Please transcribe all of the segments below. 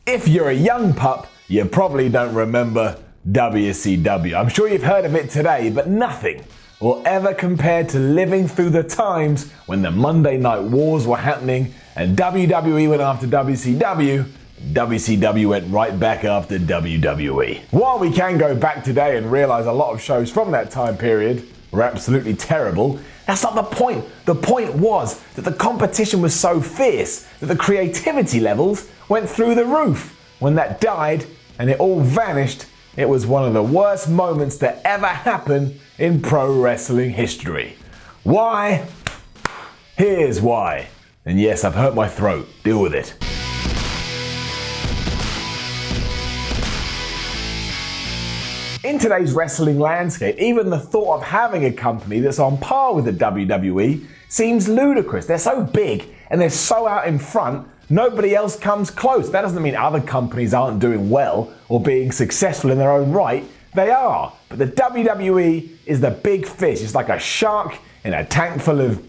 If you're a young pup, you probably don't remember WCW. I'm sure you've heard of it today, but nothing will ever compare to living through the times when the Monday Night Wars were happening and WWE went after WCW. WCW went right back after WWE. While we can go back today and realize a lot of shows from that time period were absolutely terrible, that's not the point. The point was that the competition was so fierce that the creativity levels went through the roof. When that died and it all vanished, it was one of the worst moments to ever happen in pro wrestling history. Why? Here's why. And yes, I've hurt my throat. Deal with it. In today's wrestling landscape, even the thought of having a company that's on par with the WWE seems ludicrous. They're so big and they're so out in front, nobody else comes close. That doesn't mean other companies aren't doing well or being successful in their own right. They are. But the WWE is the big fish. It's like a shark in a tank full of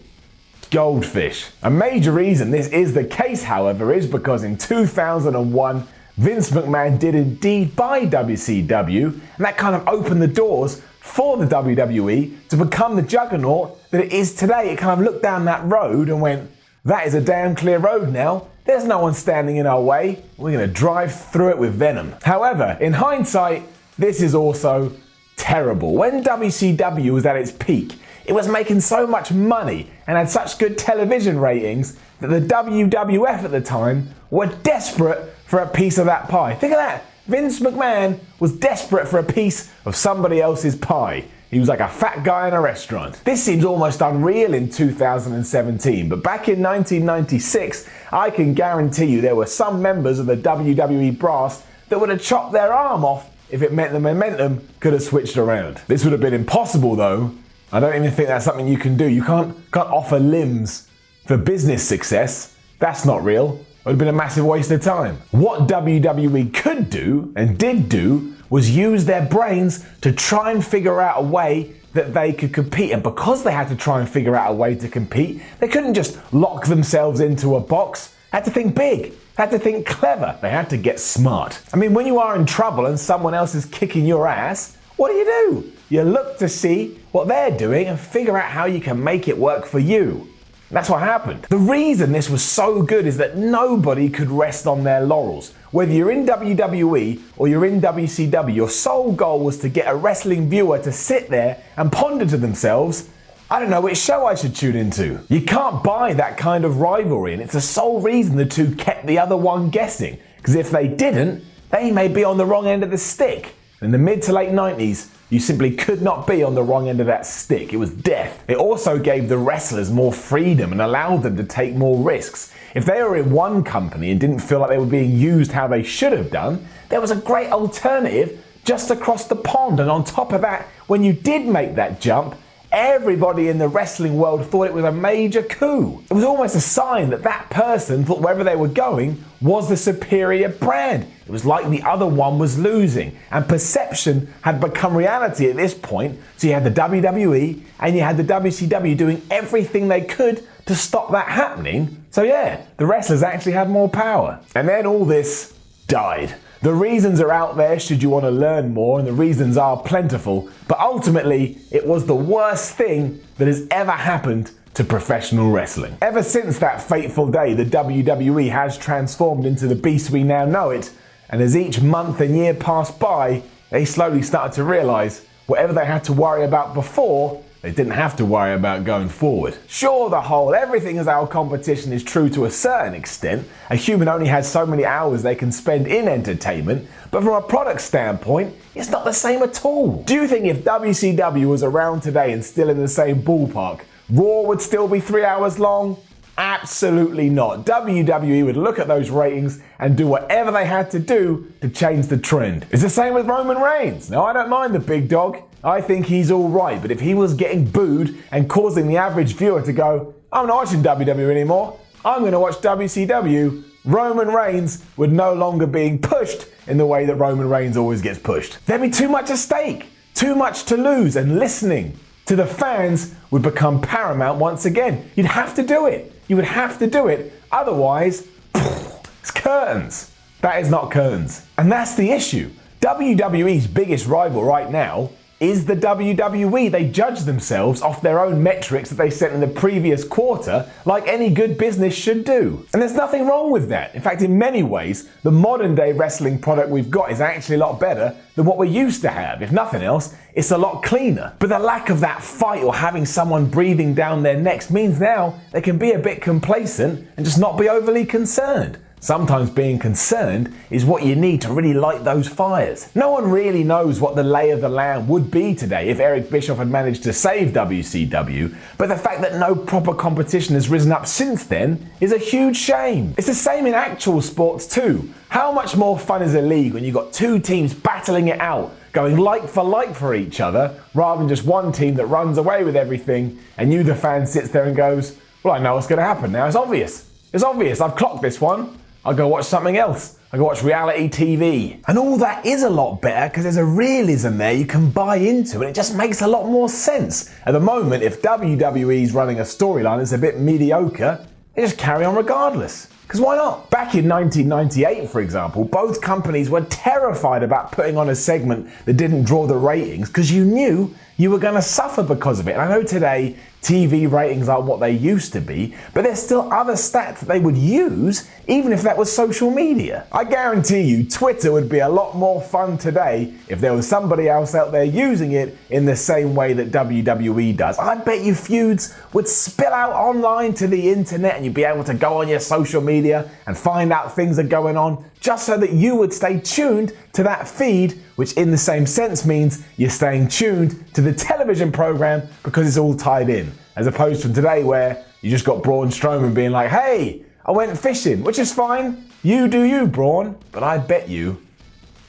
goldfish. A major reason this is the case, however, is because in 2001, Vince McMahon did indeed buy WCW, and that kind of opened the doors for the WWE to become the juggernaut that it is today. It kind of looked down that road and went, that is a damn clear road now. There's no one standing in our way. We're going to drive through it with venom. However, in hindsight, this is also terrible. When WCW was at its peak, it was making so much money and had such good television ratings that the WWF at the time were desperate for a piece of that pie. Think of that. Vince McMahon was desperate for a piece of somebody else's pie. He was like a fat guy in a restaurant. This seems almost unreal in 2017, but back in 1996, I can guarantee you there were some members of the WWE brass that would have chopped their arm off if it meant the momentum could have switched around. This would have been impossible though. I don't even think that's something you can do. You can't offer limbs for business success. That's not real. It would have been a massive waste of time. What WWE could do, and did do, was use their brains to try and figure out a way that they could compete. And because they had to try and figure out a way to compete, they couldn't just lock themselves into a box. They had to think big. They had to think clever. They had to get smart. I mean, when you are in trouble and someone else is kicking your ass, what do? You look to see what they're doing and figure out how you can make it work for you. That's what happened. The reason this was so good is that nobody could rest on their laurels. Whether you're in WWE or you're in WCW, your sole goal was to get a wrestling viewer to sit there and ponder to themselves, I don't know which show I should tune into. You can't buy that kind of rivalry, and it's the sole reason the two kept the other one guessing. Because if they didn't, they may be on the wrong end of the stick. In the mid to late 90s, you simply could not be on the wrong end of that stick. It was death. It also gave the wrestlers more freedom and allowed them to take more risks. If they were in one company and didn't feel like they were being used how they should have done, there was a great alternative just across the pond. And on top of that, when you did make that jump, everybody in the wrestling world thought it was a major coup. It was almost a sign that that person thought wherever they were going was the superior brand. It was like the other one was losing, and perception had become reality at this point. So you had the WWE and you had the WCW doing everything they could to stop that happening. So yeah, the wrestlers actually had more power. And then all this died. The reasons are out there should you want to learn more, and the reasons are plentiful, but ultimately it was the worst thing that has ever happened to professional wrestling. Ever since that fateful day, the WWE has transformed into the beast we now know it, and as each month and year passed by, they slowly started to realize whatever they had to worry about before, they didn't have to worry about going forward. Sure, the whole everything is our competition is true to a certain extent. A human only has so many hours they can spend in entertainment, but from a product standpoint, it's not the same at all. Do you think if WCW was around today and still in the same ballpark, Raw would still be 3 hours long? Absolutely not. WWE would look at those ratings and do whatever they had to do to change the trend. It's the same with Roman Reigns. Now, I don't mind the big dog. I think he's all right, but if he was getting booed and causing the average viewer to go, I'm not watching WWE anymore, I'm going to watch WCW, Roman Reigns would no longer being pushed in the way that Roman Reigns always gets pushed. There'd be too much at stake, too much to lose, and listening to the fans would become paramount once again. You'd have to do it. You would have to do it. Otherwise, it's curtains. That is not curtains. And that's the issue. WWE's biggest rival right now is the WWE. They judge themselves off their own metrics that they set in the previous quarter, like any good business should do. And there's nothing wrong with that. In fact, in many ways, the modern day wrestling product we've got is actually a lot better than what we used to have. If nothing else, it's a lot cleaner. But the lack of that fight or having someone breathing down their necks means now they can be a bit complacent and just not be overly concerned. Sometimes being concerned is what you need to really light those fires. No one really knows what the lay of the land would be today if Eric Bischoff had managed to save WCW, but the fact that no proper competition has risen up since then is a huge shame. It's the same in actual sports too. How much more fun is a league when you've got two teams battling it out, going like for each other, rather than just one team that runs away with everything and you, the fan, sits there and goes, well, I know what's going to happen now. It's obvious. It's obvious. I've clocked this one. I'll go watch something else. I'll go watch reality TV. And all that is a lot better because there's a realism there you can buy into and it just makes a lot more sense. At the moment, if WWE's running a storyline that's a bit mediocre, they just carry on regardless. Because why not? Back in 1998, for example, both companies were terrified about putting on a segment that didn't draw the ratings because you knew you were going to suffer because of it. And I know today TV ratings aren't what they used to be, but there's still other stats that they would use even if that was social media. I guarantee you Twitter would be a lot more fun today if there was somebody else out there using it in the same way that WWE does. I bet you feuds would spill out online to the internet and you'd be able to go on your social media and find out things are going on just so that you would stay tuned to that feed, which in the same sense means you're staying tuned to the television program because it's all tied in, as opposed to today where you just got Braun Strowman being like, hey, I went fishing, which is fine. You do you, Braun, but I bet you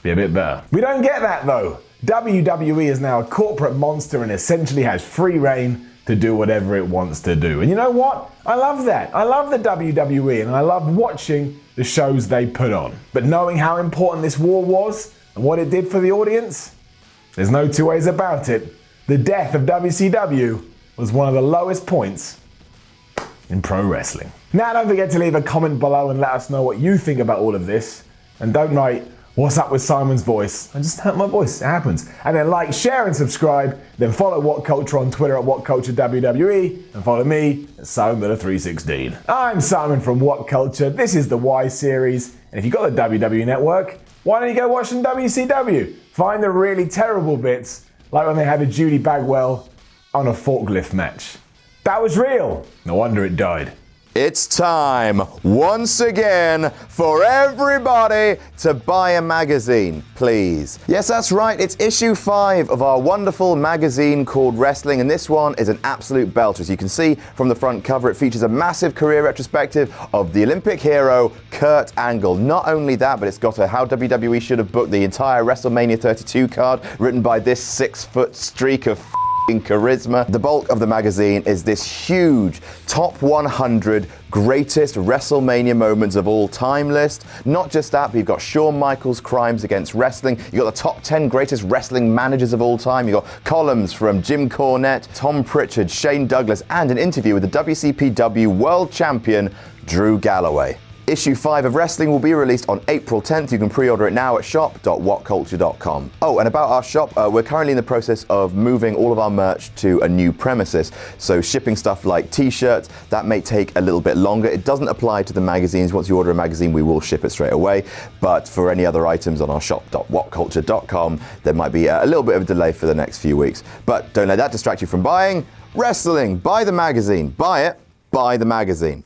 be a bit better. We don't get that though. WWE is now a corporate monster and essentially has free reign to do whatever it wants to do. And you know what? I love that. I love the WWE and I love watching the shows they put on. But knowing how important this war was and what it did for the audience, there's no two ways about it. The death of WCW was one of the lowest points in pro wrestling. Now don't forget to leave a comment below and let us know what you think about all of this. And don't write, what's up with Simon's voice? I just hurt my voice, it happens. And then like, share and subscribe. Then follow WhatCulture on Twitter at WhatCulture WWE. And follow me at SimonMiller316. I'm Simon from WhatCulture. This is the Y series. And if you've got the WWE network, why don't you go watch some WCW? Find the really terrible bits, like when they had a Judy Bagwell on a forklift match. That was real. No wonder it died. It's time, once again, for everybody to buy a magazine, please. Yes, that's right, it's issue 5 of our wonderful magazine called Wrestling, and this one is an absolute belter. As you can see from the front cover, it features a massive career retrospective of the Olympic hero, Kurt Angle. Not only that, but it's got a How WWE Should Have Booked the Entire WrestleMania 32 card, written by this 6-foot streak of charisma. The bulk of the magazine is this huge top 100 greatest WrestleMania moments of all time list. Not just that, but you've got Shawn Michaels' crimes against wrestling. You've got the top 10 greatest wrestling managers of all time. You've got columns from Jim Cornette, Tom Pritchard, Shane Douglas, and an interview with the WCPW World Champion, Drew Galloway. Issue 5 of Wrestling will be released on April 10th. You can pre-order it now at shop.whatculture.com. Oh, and about our shop, we're currently in the process of moving all of our merch to a new premises. So shipping stuff like t-shirts, that may take a little bit longer. It doesn't apply to the magazines. Once you order a magazine, we will ship it straight away. But for any other items on our shop.whatculture.com, there might be a little bit of a delay for the next few weeks. But don't let that distract you from buying Wrestling. Buy the magazine. Buy it. Buy the magazine.